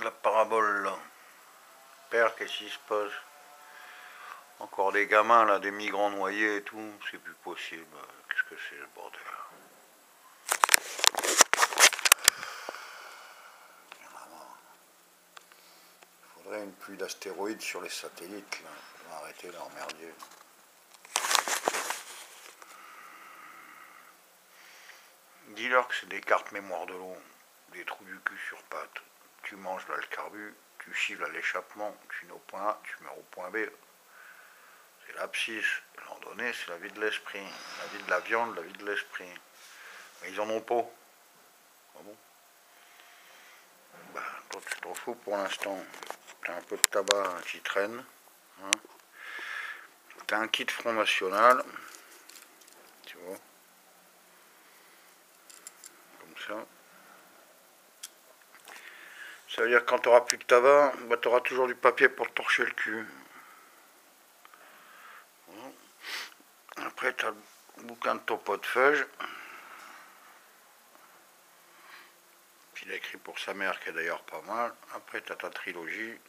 de la parabole là. Père, qu'est-ce qui se passe? Encore des gamins là, des migrants noyés et tout, c'est plus possible. Qu'est-ce que c'est le bordel? Il faudrait une pluie d'astéroïdes sur les satellites là. Il faudrait arrêter d'emmerder. Dis-leur que c'est des cartes mémoire de l'eau, des trous du cul sur pattes. Tu manges là le carbu, tu chiffres à l'échappement, tu mets au point A, tu mets au point B. C'est l'abscisse. À un moment donné, c'est la vie de l'esprit. La vie de la viande, la vie de l'esprit. Mais ils en ont pas. Ah bon? Bah, toi, tu t'en fous pour l'instant. T'as un peu de tabac qui traîne. Hein. T'as un kit Front National. Tu vois. Comme ça. Ça veut dire que quand tu n'auras plus de tabac, bah, tu auras toujours du papier pour te torcher le cul. Après, tu as le bouquin de ton pote Feuge. Il a écrit pour sa mère, qui est d'ailleurs pas mal. Après, tu as ta trilogie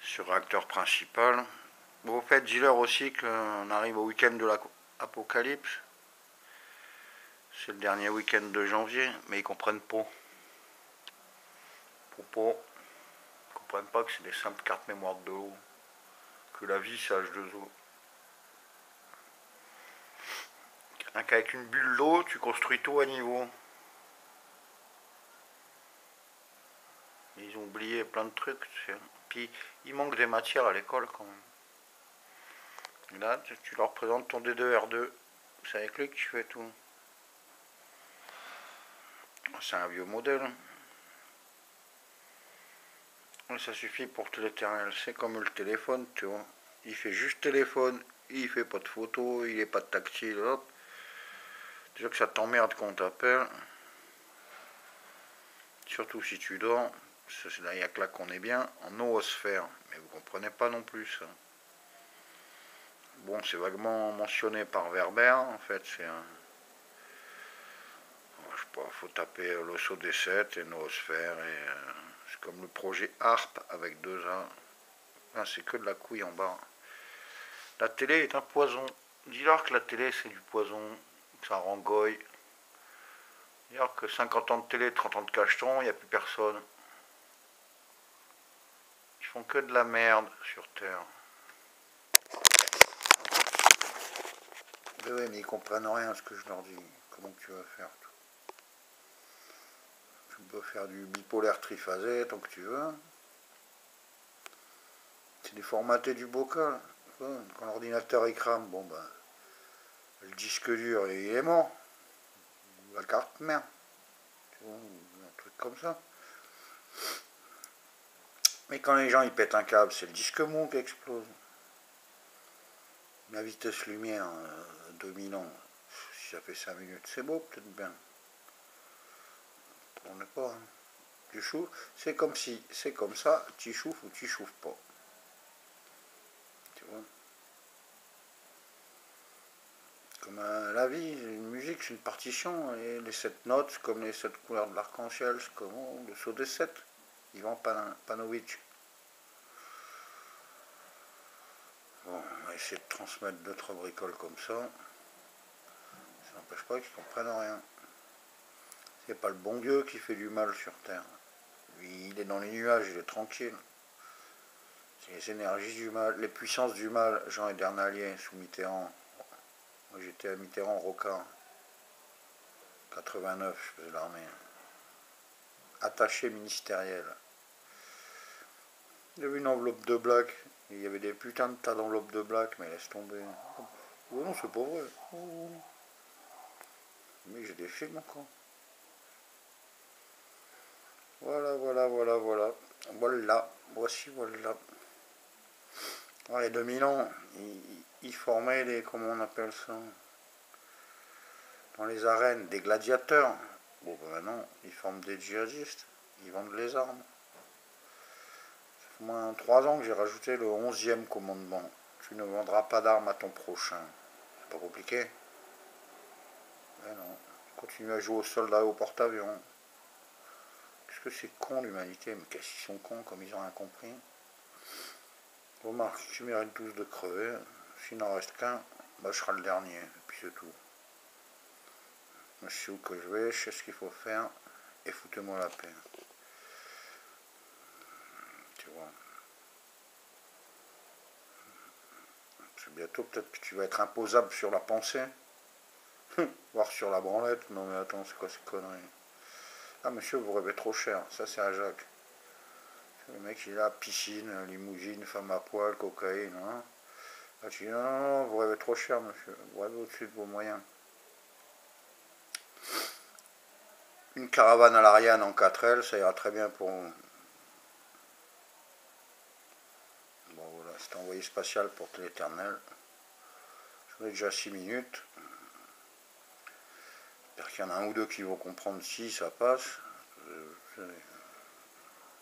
sur acteur principal. Bon, au fait, dis-leur aussi qu'on arrive au week-end de l'Apocalypse. C'est le dernier week-end de janvier, mais ils comprennent pas. Ils comprennent pas que c'est des simples cartes mémoire de l'eau. Que la vie, c'est H2O. Qu'avec une bulle d'eau, tu construis tout à niveau. Ils ont oublié plein de trucs. Puis, il manque des matières à l'école quand même. Et là, tu leur présentes ton D2R2. C'est avec lui que tu fais tout. C'est un vieux modèle. Et ça suffit pour tout l'éternel. C'est comme le téléphone, tu vois. Il fait juste téléphone, il fait pas de photo, il est pas de tactile, hop. Déjà que ça t'emmerde quand on t'appelle. Surtout si tu dors. C'est là, il n'y a que là qu'on est bien. En noosphère. Mais vous comprenez pas non plus ça. Bon, c'est vaguement mentionné par Werber. En fait, c'est un... Je sais pas, faut taper l'osso D7 et noosphère. C'est comme le projet ARP avec 2 A. Ah, c'est que de la couille en bas. La télé est un poison. Dis-leur que la télé c'est du poison. Que ça rengoille. Dis-leur que 50 ans de télé, 30 ans de cacheton, il n'y a plus personne. Ils font que de la merde sur Terre. Mais oui, mais ils comprennent rien à ce que je leur dis. Comment tu vas faire tout? Tu peux faire du bipolaire triphasé tant que tu veux. C'est des formatés du bocal. Quand l'ordinateur il crame, bon ben, le disque dur il est mort. La carte mère. Tu vois, un truc comme ça. Mais quand les gens ils pètent un câble, c'est le disque mou qui explose. La vitesse lumière, 2000 ans, si ça fait 5 minutes, c'est beau peut-être bien. On n'est pas. Hein. Tu chauffes, c'est comme si, c'est comme ça, tu chauffes ou tu chauffes pas. Tu vois. Comme la vie, une musique, c'est une partition, et les 7 notes, comme les 7 couleurs de l'arc-en-ciel, c'est comme le saut des 7, Ivan Panovitch. Bon, on va essayer de transmettre 2-3 bricoles comme ça. Ça n'empêche pas qu'ils comprennent rien. C'est pas le bon Dieu qui fait du mal sur Terre. Lui, il est dans les nuages, il est tranquille. C'est les énergies du mal, les puissances du mal. Jean Edernalier sous Mitterrand. Moi j'étais à Mitterrand, Rocard. 89, je faisais l'armée. Attaché ministériel. Il y avait une enveloppe de black. Il y avait des putains de tas d'enveloppes de black, mais laisse tomber. Oh non, c'est pas vrai. Oh. Mais j'ai des films encore. Voilà, voilà, voilà, voilà. Voilà, voici, voilà. Ouais, les 2000 ans, ils formaient des, comment on appelle ça, dans les arènes, des gladiateurs. Bon, ben maintenant, ils forment des djihadistes. Ils vendent les armes. Ça fait au moins 3 ans que j'ai rajouté le 11e commandement. Tu ne vendras pas d'armes à ton prochain. C'est pas compliqué. Mais non. Continue à jouer au soldat et au porte-avions. Qu'est-ce que c'est con l'humanité, mais qu'est-ce qu'ils sont cons comme ils ont rien compris. Remarque, si tu mérites tous de crever, s'il n'en reste qu'un, bah, je serai le dernier, et puis c'est tout. Moi, je sais où que je vais, je sais ce qu'il faut faire, et foutez-moi la paix. Tu vois. C'est bientôt peut-être que tu vas être imposable sur la pensée, voire sur la branlette. Non mais attends, c'est quoi ces conneries? Ah monsieur, vous rêvez trop cher, ça c'est à Jacques. Le mec il est là, piscine, limousine, femme à poil, cocaïne. Hein. Ah, tu dis non, non, non, vous rêvez trop cher monsieur, vous rêvez au-dessus de vos moyens. Une caravane à l'Ariane en 4L, ça ira très bien pour vous. Bon voilà, c'est envoyé spatial pour l'éternel. Je mets déjà 6 minutes. J'espère qu'il y en a un ou deux qui vont comprendre si ça passe.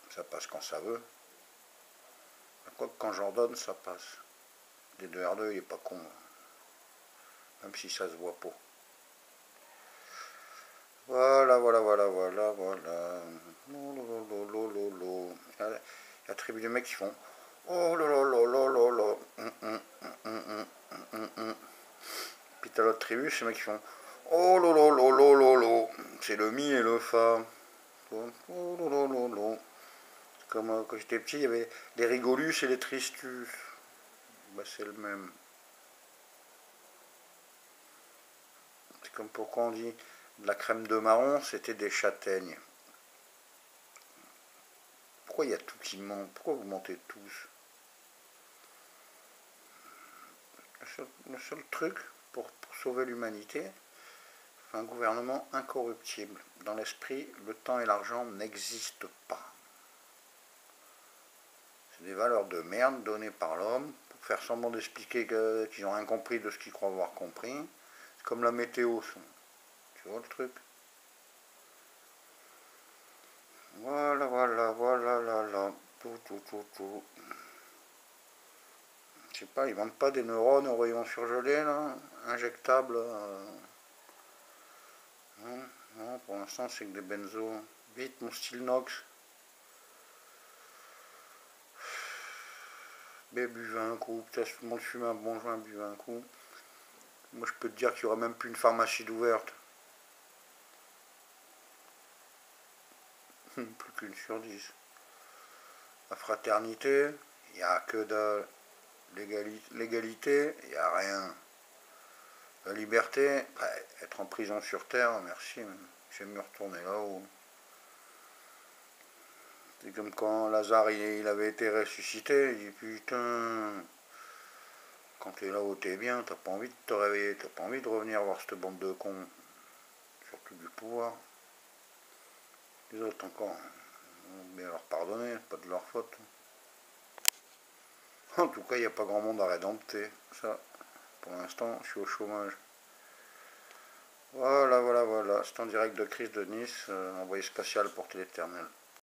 Ça passe quand ça veut. Quoi que quand j'ordonne, ça passe. D2R2, il est pas con. Même si ça se voit pas. Voilà, voilà, voilà, voilà, voilà. Il y a la tribu de mecs qui font oh là là là là là là. Puis t'as l'autre tribu, ces mecs qui font oh là là là là là là. C'est le mi et le fa. Oh là là là là. Comme quand j'étais petit, il y avait les rigolus et les tristus. Bah, c'est le même. C'est comme pourquoi on dit de la crème de marron, c'était des châtaignes. Pourquoi il y a tout qui ment? Pourquoi vous mentez tous? Le seul truc pour sauver l'humanité, un gouvernement incorruptible. Dans l'esprit, le temps et l'argent n'existent pas. C'est des valeurs de merde données par l'homme pour faire semblant d'expliquer qu'ils n'ont rien compris de ce qu'ils croient avoir compris. C'est comme la météo. Tu vois le truc? Voilà, voilà, voilà, là, là. Tout. Je sais pas, ils vendent pas des neurones au rayon surgelé, là, injectables. Non, non, pour l'instant, c'est que des benzos. Vite, mon style Nox. Mais buvez un coup, peut-être tout le monde fume un bon joint, buvez un coup. Moi, je peux te dire qu'il n'y aura même plus une pharmacie d'ouverte. Plus qu'une sur 10. La fraternité, il n'y a que de l'égalité, il n'y a rien. La liberté, être en prison sur terre, merci, j'aime me retourner là-haut. C'est comme quand Lazare il avait été ressuscité, il dit putain, quand t'es là-haut t'es bien, t'as pas envie de te réveiller, t'as pas envie de revenir voir cette bande de cons, surtout du pouvoir. Les autres encore, on bien leur pardonner, pas de leur faute. En tout cas, il n'y a pas grand monde à rédempter, ça, pour l'instant, je suis au chômage. Voilà, voilà, voilà, c'est en direct de Crise de Nice, envoyé spatial pour l'éternel.